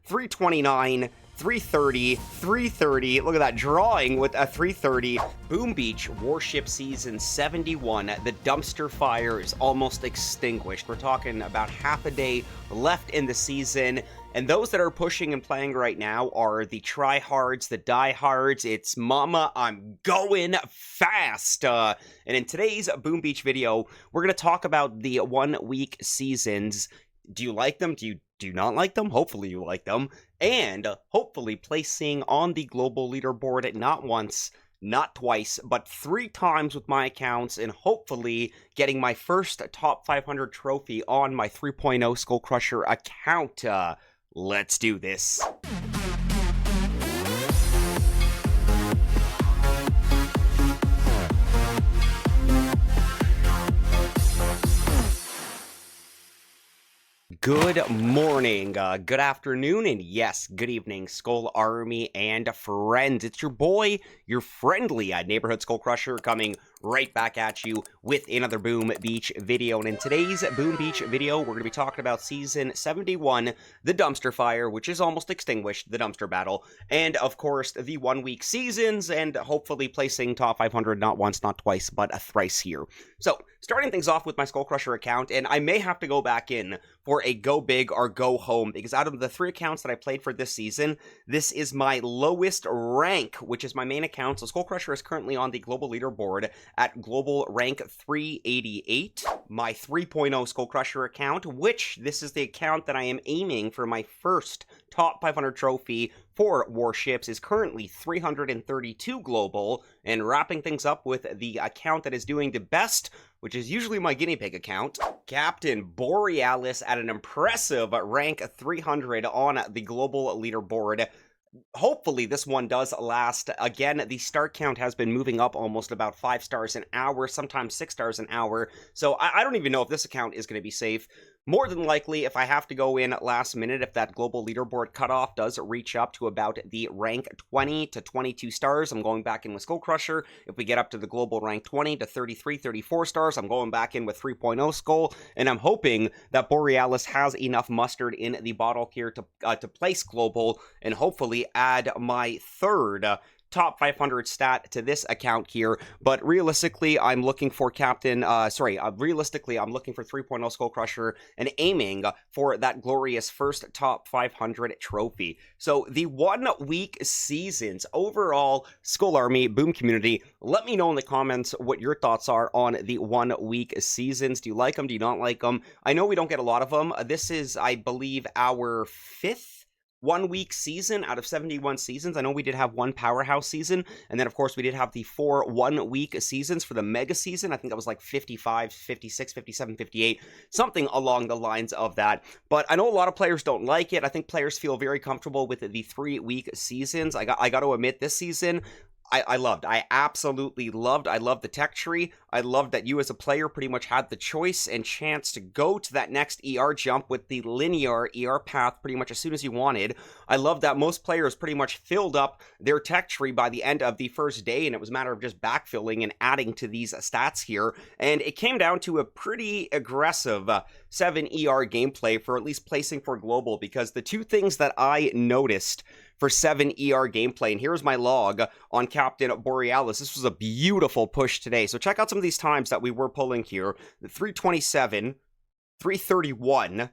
329, 330, 330. Look at that drawing with a 330. Boom Beach Warship Season 71. The dumpster fire is almost extinguished. We're talking about half a day left in the season. And those that are pushing and playing right now are the tryhards, the diehards. It's mama, I'm going fast. And in today's Boom Beach video, we're going to talk about the 1 week seasons. Do you like them? Do you not like them? Hopefully you like them. And hopefully placing on the global leaderboard not once, not twice, but 3 times with my accounts, and hopefully getting my first top 500 trophy on my 3.0 Skull Crusher account. Let's do this. Good morning, good afternoon, and yes, good evening, Skull Army and friends. It's your boy, your friendly neighborhood Skull Crusher, coming right back at you with another Boom Beach video. And in today's Boom Beach video, we're going to be talking about Season 71, the dumpster fire, which is almost extinguished, the dumpster battle, and of course, the 1 week seasons, and hopefully placing top 500 not once, not twice, but a thrice here. So, starting things off with my Skull Crusher account, and I may have to go back in for a go big or go home, because out of the 3 accounts that I played for this season, this is my lowest rank, which is my main account. So Skull Crusher is currently on the global leaderboard at global rank 388. My 3.0 Skull Crusher account, which this is the account that I am aiming for my first top 500 trophy for Warships, is currently 332 global, and wrapping things up with the account that is doing the best, which is usually my guinea pig account, Captain Borealis at an impressive rank 300 on the global leaderboard. Hopefully this one does last. Again, the star count has been moving up almost about 5 stars an hour, sometimes 6 stars an hour, so I don't even know if this account is going to be safe. More than likely, if I have to go in last minute, if that global leaderboard cutoff does reach up to about the rank 20 to 22 stars, I'm going back in with Skull Crusher. If we get up to the global rank 20 to 33, 34 stars, I'm going back in with 3.0 Skull, and I'm hoping that Borealis has enough mustard in the bottle here to place global, and hopefully add my third top 500 stat to this account here. But realistically, I'm looking for realistically, I'm looking for 3.0 Skull Crusher and aiming for that glorious first top 500 trophy. So the 1 week seasons overall, Skull Army, Boom community, let me know in the comments what your thoughts are on the 1 week seasons. Do you like them? Do you not like them? I know we don't get a lot of them. This is, I believe, our 5th 1 week season out of 71 seasons. I know we did have 1 powerhouse season, and then of course we did have the 4 1 week seasons for the mega season. I think that was like 55, 56, 57, 58, something along the lines of that. But I know a lot of players don't like it. I think players feel very comfortable with the 3 week seasons. I got to admit, this season I absolutely loved. I loved the tech tree. I loved that you as a player pretty much had the choice and chance to go to that next ER jump with the linear ER path pretty much as soon as you wanted. I love that most players pretty much filled up their tech tree by the end of the first day, and it was a matter of just backfilling and adding to these stats here. And it came down to a pretty aggressive 7 ER gameplay for at least placing for global, because the 2 things that I noticed for 7 ER gameplay, and here's my log on Captain Borealis. This was a beautiful push today. So check out some of these times that we were pulling here. The 327, 331,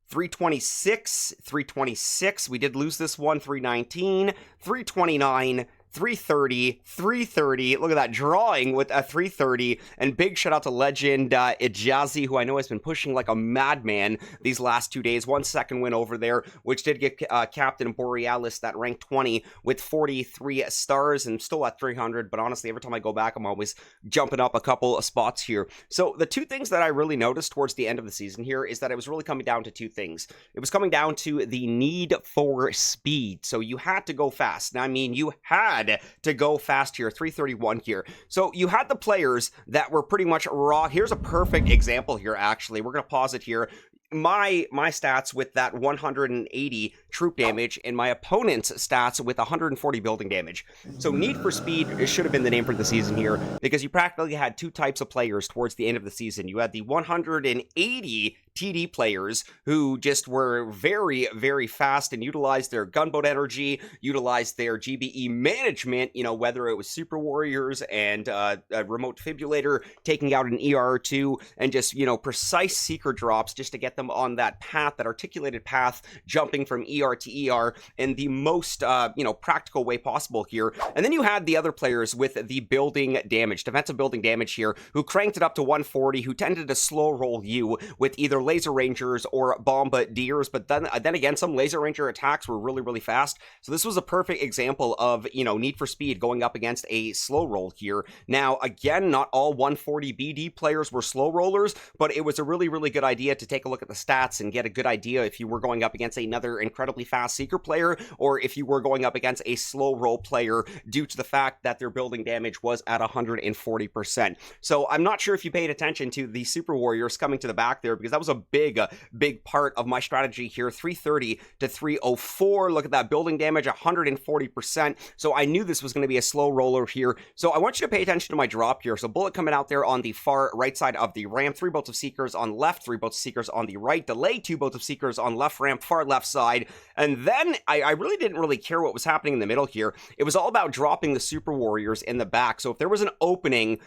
326, 326. We did lose this one. 319, 329, 330, 330. Look at that drawing with a 330. And big shout out to legend Ijazi, who I know has been pushing like a madman these last 2 days. 1 second win over there, which did get Captain Borealis that rank 20 with 43 stars, and still at 300. But honestly, every time I go back, I'm always jumping up a couple of spots here. So the 2 things that I really noticed towards the end of the season here is that it was really coming down to 2 things. It was coming down to the need for speed. So you had to go fast. Now, I mean, you had to go fast here. 331 here. So you had the players that were pretty much raw. Here's a perfect example here, actually. We're going to pause it here. my stats with that 180 troop damage and my opponent's stats with 140 building damage. So Need for Speed should have been the name for the season here, because you practically had two types of players towards the end of the season. You had the 180 TD players who just were very, very fast and utilized their gunboat energy, utilized their GBE management, whether it was Super Warriors and a remote defibrillator taking out an ER or two, and just, precise secret drops just to get them on that path, that articulated path, jumping from ER to ER in the most, practical way possible here. And then you had the other players with the building damage, defensive building damage here, who cranked it up to 140, who tended to slow roll you with either laser rangers or bombardiers, but then again, some laser ranger attacks were really, really fast. So this was a perfect example of, Need for Speed going up against a slow roll here. Now, again, not all 140 BD players were slow rollers, but it was a really, really good idea to take a look at the stats and get a good idea if you were going up against another incredibly fast seeker player, or if you were going up against a slow roll player due to the fact that their building damage was at 140%. So I'm not sure if you paid attention to the Super Warriors coming to the back there, because that was a big part of my strategy here. 330 to 304. Look at that building damage, 140%. So I knew this was going to be a slow roller here. So I want you to pay attention to my drop here. So bullet coming out there on the far right side of the ramp, 3 bolts of seekers on left, 3 bolts of seekers on the right, delay 2 bolts of seekers on left ramp, far left side. And then I really didn't care what was happening in the middle here. It was all about dropping the Super Warriors in the back. So if there was an opening,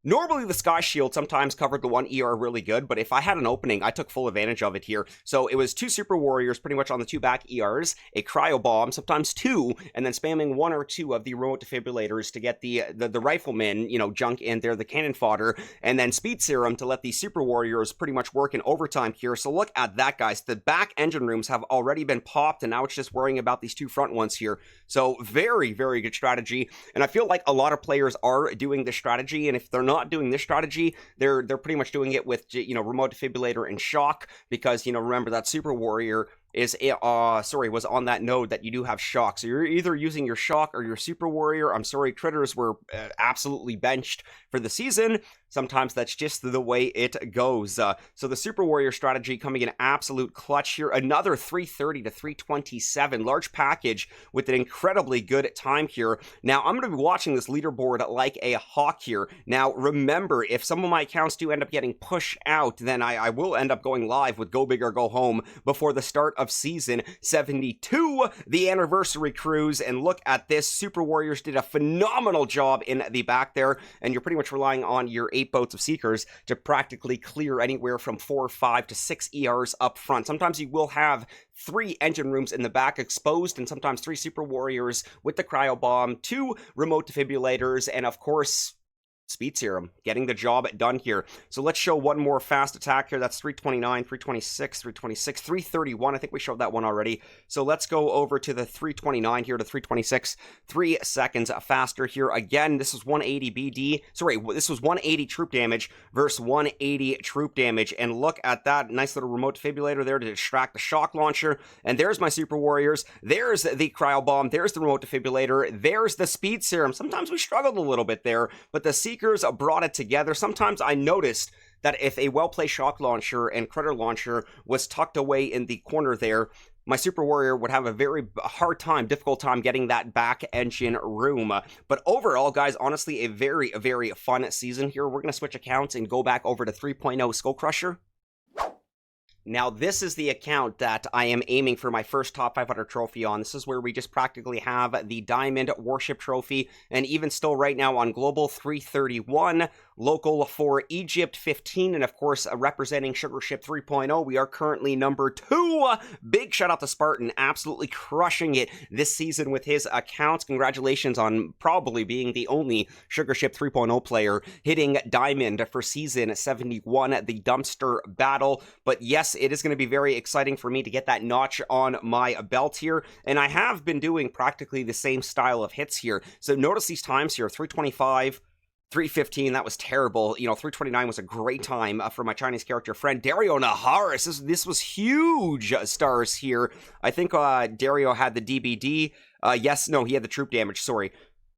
normally the Sky Shield sometimes covered the one ER really good, but if I had an opening, I took full advantage of it here. So it was 2 Super Warriors pretty much on the 2 back ERs, a Cryo Bomb, sometimes 2, and then spamming 1 or 2 of the remote defibrillators to get the riflemen, junk in there, the cannon fodder, and then Speed Serum to let the Super Warriors pretty much work in overtime here. So look at that, guys. The back engine rooms have already been popped, and now it's just worrying about these 2 front ones here. So very, very good strategy, and I feel like a lot of players are doing this strategy, and if they're not doing this strategy, they're pretty much doing it with remote defibrillator and shock, because remember that Super Warrior is was on that node that you do have shock. So you're either using your shock or your Super Warrior. I'm sorry, critters were absolutely benched for the season. Sometimes that's just the way it goes. So the Super Warrior strategy coming in absolute clutch here. Another 330 to 327. Large package with an incredibly good time here. Now, I'm going to be watching this leaderboard like a hawk here. Now, remember, if some of my accounts do end up getting pushed out, then I will end up going live with Go Big or Go Home before the start of Season 72, the anniversary cruise. And look at this. Super Warriors did a phenomenal job in the back there, and you're pretty much relying on your 8 boats of Seekers to practically clear anywhere from 4, 5 to 6 ERs up front. Sometimes you will have 3 engine rooms in the back exposed, and sometimes 3 Super Warriors with the Cryo Bomb, 2 remote defibrillators, and of course, Speed Serum, getting the job done here. So let's show one more fast attack here. That's 329, 326, 326, 331. I think we showed that one already. So let's go over to the 329 here to 326. 3 seconds faster here. Again, this is 180 BD. Sorry, this was 180 troop damage versus 180 troop damage. And look at that nice little remote defibrillator there to distract the shock launcher. And there's my Super Warriors. There's the Cryo Bomb. There's the remote defibrillator. There's the Speed Serum. Sometimes we struggled a little bit there, but the Seekers brought it together. Sometimes I noticed that if a well-placed shock launcher and critter launcher was tucked away in the corner there, my Super Warrior would have a very difficult time getting that back engine room. But overall, guys, honestly, a very, very fun season here. We're going to switch accounts and go back over to 3.0 Skull Crusher. Now, this is the account that I am aiming for my first top 500 trophy on. This is where we just practically have the Diamond Warship trophy, and even still right now on Global 331, local for Egypt 15, and of course representing Sugarship 3.0, we are currently number 2. Big shout out to Spartan, absolutely crushing it this season with his accounts. Congratulations on probably being the only Sugarship 3.0 player hitting Diamond for Season 71, the Dumpster Battle. But yes, it is going to be very exciting for me to get that notch on my belt here, and I have been doing practically the same style of hits here. So notice these times here, 325, 315, that was terrible. 329 was a great time for my Chinese character friend, Dario Naharis. This was huge stars here. I think Dario had the DBD. He had the troop damage, sorry.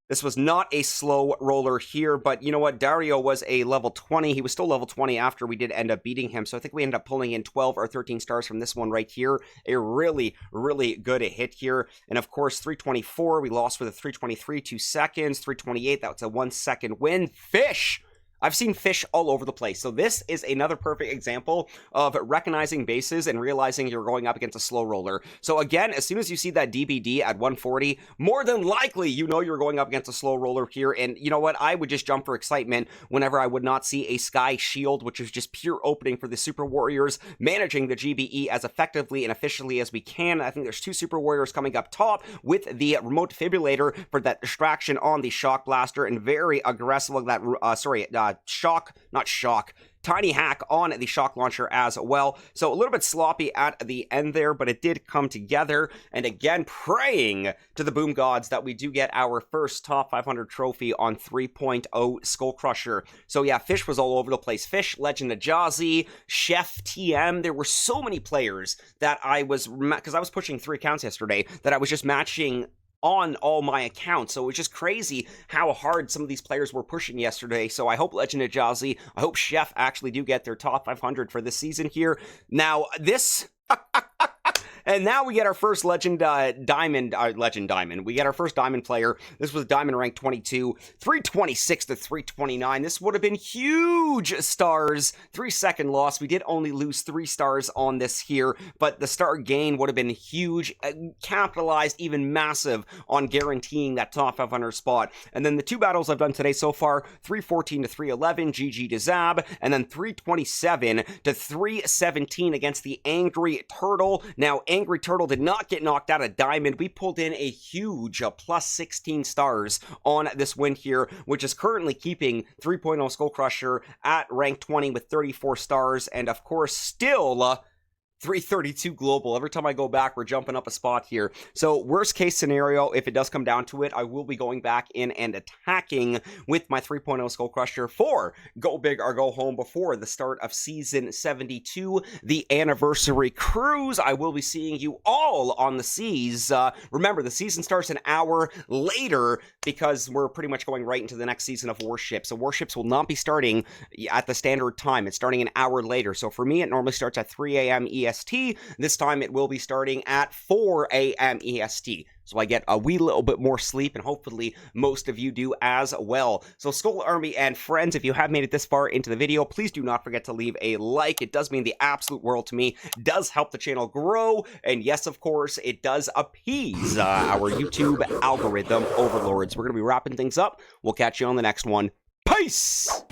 This was not a slow roller here, but you know what? Dario was a level 20. He was still level 20 after we did end up beating him, so I think we ended up pulling in 12 or 13 stars from this one right here. A really, really good hit here. And of course, 324, we lost with a 323, 2 seconds. 328, that was a 1 second win. Fish! I've seen fish all over the place. So this is another perfect example of recognizing bases and realizing you're going up against a slow roller. So again, as soon as you see that DBD at 140, more than likely you know you're going up against a slow roller here. And you know what? I would just jump for excitement whenever I would not see a Sky Shield, which is just pure opening for the Super Warriors, managing the GBE as effectively and efficiently as we can. I think there's 2 Super Warriors coming up top with the remote defibrillator for that distraction on the Shock Blaster, and very aggressive with that, Tiny Hack on the shock launcher as well. So a little bit sloppy at the end there, but it did come together. And again, praying to the boom gods that we do get our first top 500 trophy on 3.0 Skull Crusher. So yeah, Fish was all over the place. Fish, Legend of Jazzy, Chef TM. There were so many players that because I was pushing 3 accounts yesterday, that I was just matching on all my accounts. So it's just crazy how hard some of these players were pushing yesterday. So I hope Legend of Jazzy, I hope Chef actually do get their top 500 for this season here. Now, this... And now we get our first Legend Diamond. We get our first Diamond player. This was Diamond rank 22, 326 to 329. This would have been huge stars. 3-second loss. We did only lose 3 stars on this here, but the star gain would have been huge. Capitalized even massive on guaranteeing that top 500 spot. And then the 2 battles I've done today so far, 314 to 311, GG to Zab, and then 327 to 317 against the Angry Turtle. Now, Angry Turtle did not get knocked out of Diamond. We pulled in a huge plus 16 stars on this win here, which is currently keeping 3.0 Skull Crusher at rank 20 with 34 stars, and of course still 332 global. Every time I go back, we're jumping up a spot here. So worst case scenario, if it does come down to it, I will be going back in and attacking with my 3.0 Skull Crusher for Go Big or Go Home before the start of Season 72, the anniversary cruise. I will be seeing you all on the seas. Remember, the season starts an hour later because we're pretty much going right into the next season of Warships. So Warships will not be starting at the standard time. It's starting an hour later. So for me, it normally starts at 3 a.m. EST. This time it will be starting at 4 a.m. EST. So I get a wee little bit more sleep, and hopefully most of you do as well. So Skull Army and friends, if you have made it this far into the video, please do not forget to leave a like. It does mean the absolute world to me, does help the channel grow, and yes, of course, it does appease our YouTube algorithm overlords. We're going to be wrapping things up. We'll catch you on the next one. Peace!